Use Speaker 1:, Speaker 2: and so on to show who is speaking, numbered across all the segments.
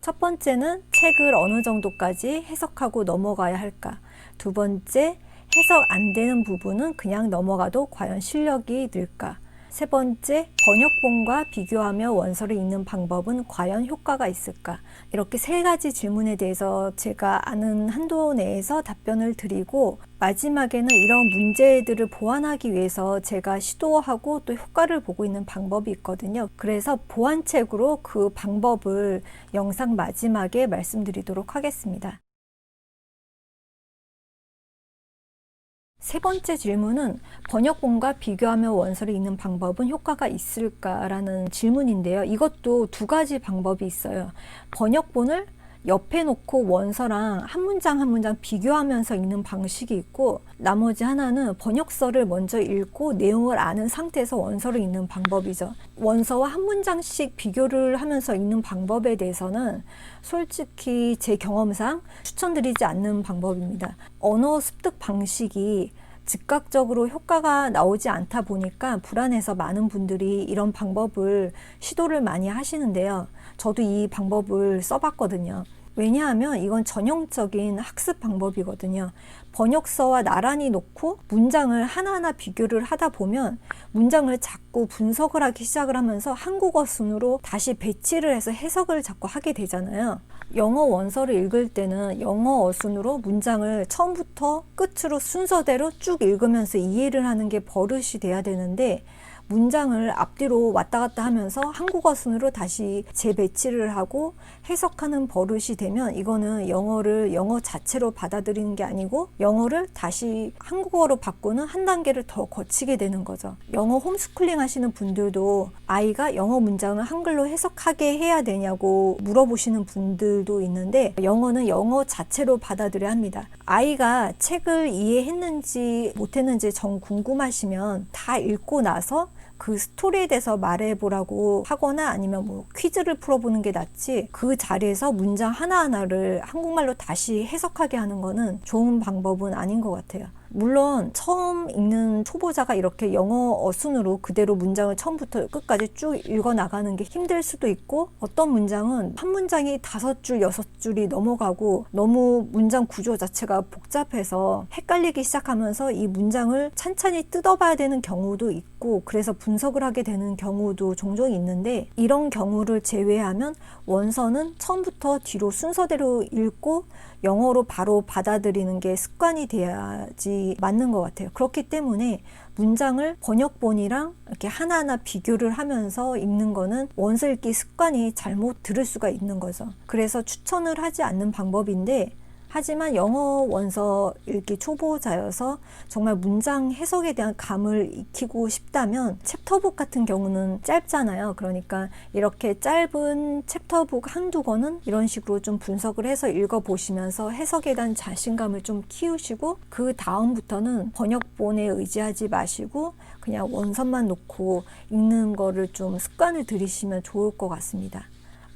Speaker 1: 첫 번째는 책을 어느 정도까지 해석하고 넘어가야 할까? 두 번째, 해석 안 되는 부분은 그냥 넘어가도 과연 실력이 늘까? 세 번째, 번역본과 비교하며 원서를 읽는 방법은 과연 효과가 있을까? 이렇게 세 가지 질문에 대해서 제가 아는 한도 내에서 답변을 드리고, 마지막에는 이런 문제들을 보완하기 위해서 제가 시도하고 또 효과를 보고 있는 방법이 있거든요. 그래서 보완책으로 그 방법을 영상 마지막에 말씀드리도록 하겠습니다. 세 번째 질문은 번역본과 비교하며 원서를 읽는 방법은 효과가 있을까라는 질문인데요. 이것도 두 가지 방법이 있어요. 번역본을 옆에 놓고 원서랑 한 문장 한 문장 비교하면서 읽는 방식이 있고, 나머지 하나는 번역서를 먼저 읽고 내용을 아는 상태에서 원서를 읽는 방법이죠. 원서와 한 문장씩 비교를 하면서 읽는 방법에 대해서는 솔직히 제 경험상 추천드리지 않는 방법입니다. 언어 습득 방식이 즉각적으로 효과가 나오지 않다 보니까 불안해서 많은 분들이 이런 방법을 시도를 많이 하시는데요. 저도 이 방법을 써봤거든요. 왜냐하면 이건 전형적인 학습 방법이거든요. 번역서와 나란히 놓고 문장을 하나하나 비교를 하다 보면 문장을 자꾸 분석을 하기 시작을 하면서 한국어 순으로 다시 배치를 해서 해석을 자꾸 하게 되잖아요. 영어 원서를 읽을 때는 영어 어순으로 문장을 처음부터 끝으로 순서대로 쭉 읽으면서 이해를 하는 게 버릇이 돼야 되는데, 문장을 앞뒤로 왔다 갔다 하면서 한국어 순으로 다시 재배치를 하고 해석하는 버릇이 되면 이거는 영어를 영어 자체로 받아들이는 게 아니고 영어를 다시 한국어로 바꾸는 한 단계를 더 거치게 되는 거죠. 영어 홈스쿨링 하시는 분들도 아이가 영어 문장을 한글로 해석하게 해야 되냐고 물어보시는 분들도 있는데, 영어는 영어 자체로 받아들여야 합니다. 아이가 책을 이해했는지 못했는지 정 궁금하시면 다 읽고 나서 그 스토리에 대해서 말해보라고 하거나 아니면 뭐 퀴즈를 풀어보는 게 낫지, 그 자리에서 문장 하나하나를 한국말로 다시 해석하게 하는 거는 좋은 방법은 아닌 것 같아요. 물론 처음 읽는 초보자가 이렇게 영어 어순으로 그대로 문장을 처음부터 끝까지 쭉 읽어 나가는 게 힘들 수도 있고, 어떤 문장은 한 문장이 5줄, 6줄이 넘어가고 너무 문장 구조 자체가 복잡해서 헷갈리기 시작하면서 이 문장을 찬찬히 뜯어봐야 되는 경우도 있고, 그래서 분석을 하게 되는 경우도 종종 있는데, 이런 경우를 제외하면 원서는 처음부터 뒤로 순서대로 읽고 영어로 바로 받아들이는 게 습관이 돼야지 맞는 것 같아요. 그렇기 때문에 문장을 번역본이랑 이렇게 하나하나 비교를 하면서 읽는 거는 원서 읽기 습관이 잘못 들을 수가 있는 거죠. 그래서 추천을 하지 않는 방법인데, 하지만 영어 원서 읽기 초보자여서 정말 문장 해석에 대한 감을 익히고 싶다면, 챕터북 같은 경우는 짧잖아요. 그러니까 이렇게 짧은 챕터북 한두 권은 이런 식으로 좀 분석을 해서 읽어보시면서 해석에 대한 자신감을 좀 키우시고, 그 다음부터는 번역본에 의지하지 마시고 그냥 원서만 놓고 읽는 거를 좀 습관을 들이시면 좋을 것 같습니다.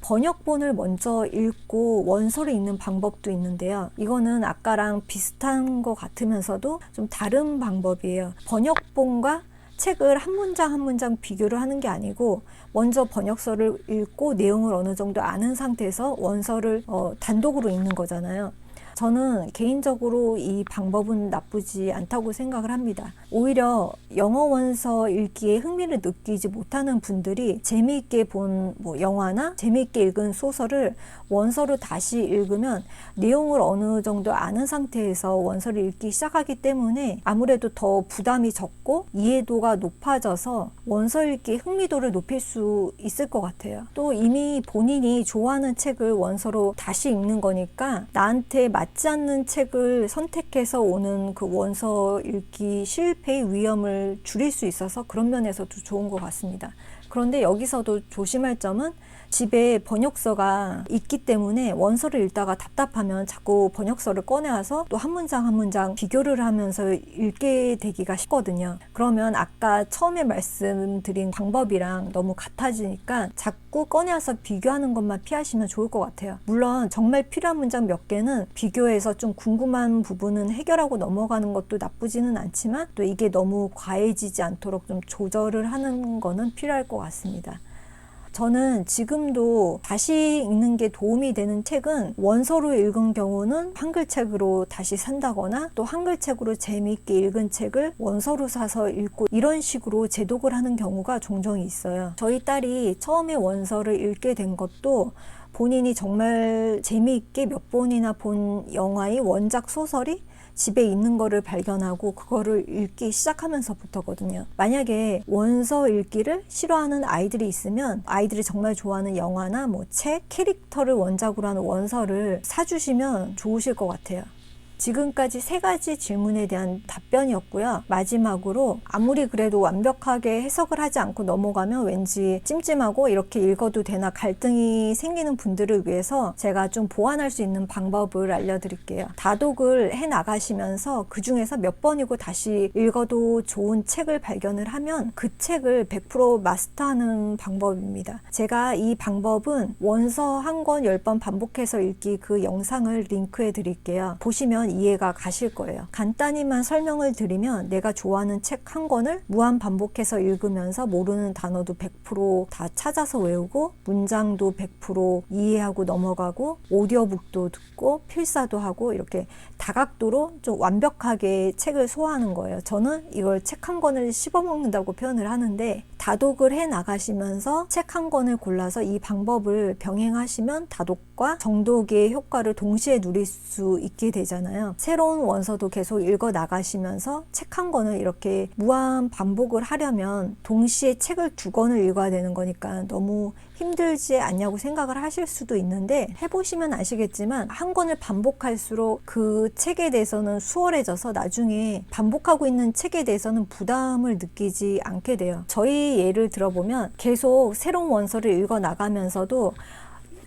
Speaker 1: 번역본을 먼저 읽고 원서를 읽는 방법도 있는데요. 이거는 아까랑 비슷한 것 같으면서도 좀 다른 방법이에요. 번역본과 책을 한 문장 한 문장 비교를 하는 게 아니고, 먼저 번역서를 읽고 내용을 어느 정도 아는 상태에서 원서를 단독으로 읽는 거잖아요. 저는 개인적으로 이 방법은 나쁘지 않다고 생각을 합니다. 오히려 영어 원서 읽기에 흥미를 느끼지 못하는 분들이 재미있게 본 영화나 재미있게 읽은 소설을 원서로 다시 읽으면 내용을 어느 정도 아는 상태에서 원서를 읽기 시작하기 때문에 아무래도 더 부담이 적고 이해도가 높아져서 원서 읽기 흥미도를 높일 수 있을 것 같아요. 또 이미 본인이 좋아하는 책을 원서로 다시 읽는 거니까 나한테 맞지 않는 책을 선택해서 오는 그 원서 읽기 실패의 위험을 줄일 수 있어서 그런 면에서도 좋은 것 같습니다. 그런데 여기서도 조심할 점은, 집에 번역서가 있기 때문에 원서를 읽다가 답답하면 자꾸 번역서를 꺼내와서 또 한 문장 한 문장 비교를 하면서 읽게 되기가 쉽거든요. 그러면 아까 처음에 말씀드린 방법이랑 너무 같아지니까 자꾸 꺼내와서 비교하는 것만 피하시면 좋을 것 같아요. 물론 정말 필요한 문장 몇 개는 비교해서 좀 궁금한 부분은 해결하고 넘어가는 것도 나쁘지는 않지만, 또 이게 너무 과해지지 않도록 좀 조절을 하는 거는 필요할 것 같습니다. 저는 지금도 다시 읽는 게 도움이 되는 책은 원서로 읽은 경우는 한글책으로 다시 산다거나 또 한글책으로 재미있게 읽은 책을 원서로 사서 읽고 이런 식으로 재독을 하는 경우가 종종 있어요. 저희 딸이 처음에 원서를 읽게 된 것도 본인이 정말 재미있게 몇 번이나 본 영화의 원작 소설이 집에 있는 거를 발견하고 그거를 읽기 시작하면서부터거든요. 만약에 원서 읽기를 싫어하는 아이들이 있으면 아이들이 정말 좋아하는 영화나 뭐 책, 캐릭터를 원작으로 하는 원서를 사주시면 좋으실 것 같아요. 지금까지 3가지 질문에 대한 답변이었고요. 마지막으로 아무리 그래도 완벽하게 해석을 하지 않고 넘어가면 왠지 찜찜하고 이렇게 읽어도 되나 갈등이 생기는 분들을 위해서 제가 좀 보완할 수 있는 방법을 알려드릴게요. 다독을 해 나가시면서 그 중에서 몇 번이고 다시 읽어도 좋은 책을 발견을 하면 그 책을 100% 마스터하는 방법입니다. 제가 이 방법은 원서 한 권 10번 반복해서 읽기 그 영상을 링크해 드릴게요. 보시면 이해가 가실 거예요. 간단히만 설명을 드리면 내가 좋아하는 책 한 권을 무한 반복해서 읽으면서 모르는 단어도 100%다 찾아서 외우고 문장도 100% 이해하고 넘어가고 오디오북도 듣고 필사도 하고 이렇게 다각도로 좀 완벽하게 책을 소화하는 거예요. 저는 이걸 책 한 권을 씹어먹는다고 표현을 하는데 다독을 해 나가시면서 책 한 권을 골라서 이 방법을 병행하시면 다독과 정독의 효과를 동시에 누릴 수 있게 되잖아요. 새로운 원서도 계속 읽어 나가시면서 책 한 권을 이렇게 무한 반복을 하려면 동시에 책을 2권을 읽어야 되는 거니까 너무 힘들지 않냐고 생각을 하실 수도 있는데 해보시면 아시겠지만 한 권을 반복할수록 그 책에 대해서는 수월해져서 나중에 반복하고 있는 책에 대해서는 부담을 느끼지 않게 돼요. 저희 예를 들어보면 계속 새로운 원서를 읽어 나가면서도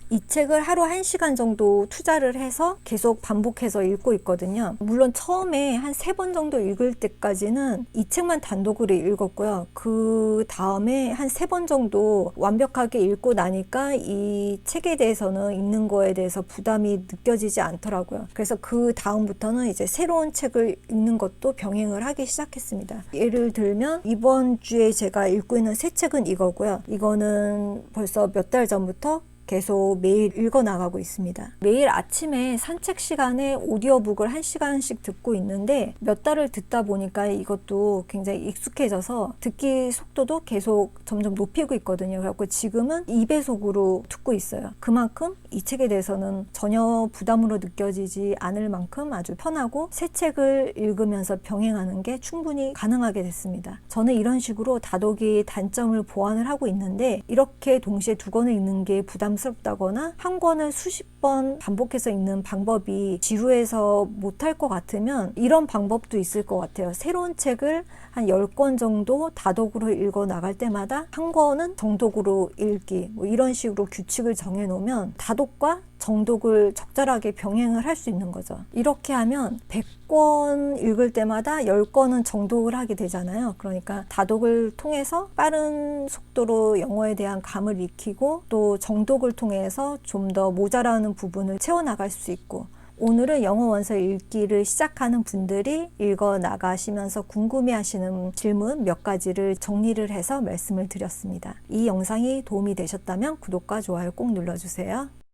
Speaker 1: 이 책을 하루 1시간 정도 투자를 해서 계속 반복해서 읽고 있거든요. 물론 처음에 한 3번 정도 읽을 때까지는 이 책만 단독으로 읽었고요. 그 다음에 한 3번 정도 완벽하게 읽고 나니까 이 책에 대해서는 읽는 거에 대해서 부담이 느껴지지 않더라고요. 그래서 그 다음부터는 이제 새로운 책을 읽는 것도 병행을 하기 시작했습니다. 예를 들면 이번 주에 제가 읽고 있는 새 책은 이거고요. 이거는 벌써 몇 달 전부터 계속 매일 읽어 나가고 있습니다. 매일 아침에 산책 시간에 오디오북을 1시간씩 듣고 있는데 몇 달을 듣다 보니까 이것도 굉장히 익숙해져서 듣기 속도도 계속 점점 높이고 있거든요. 그래서 지금은 2배속으로 듣고 있어요. 그만큼 이 책에 대해서는 전혀 부담으로 느껴지지 않을 만큼 아주 편하고 새 책을 읽으면서 병행하는 게 충분히 가능하게 됐습니다. 저는 이런 식으로 다독이 단점을 보완을 하고 있는데 이렇게 동시에 2권을 읽는 게 부담스럽다거나 한 권을 수십 번 반복해서 읽는 방법이 지루해서 못할 것 같으면 이런 방법도 있을 것 같아요. 새로운 책을 한 10권 정도 다독으로 읽어 나갈 때마다 한 권은 정독으로 읽기 뭐 이런 식으로 규칙을 정해 놓으면 다독과 정독을 적절하게 병행을 할 수 있는 거죠. 이렇게 하면 100권 읽을 때마다 10권은 정독을 하게 되잖아요. 그러니까 다독을 통해서 빠른 속도로 영어에 대한 감을 익히고 또 정독을 통해서 좀 더 모자라는 부분을 채워나갈 수 있고 오늘은 영어 원서 읽기를 시작하는 분들이 읽어 나가시면서 궁금해하시는 질문 몇 가지를 정리를 해서 말씀을 드렸습니다. 이 영상이 도움이 되셨다면 구독과 좋아요 꼭 눌러주세요.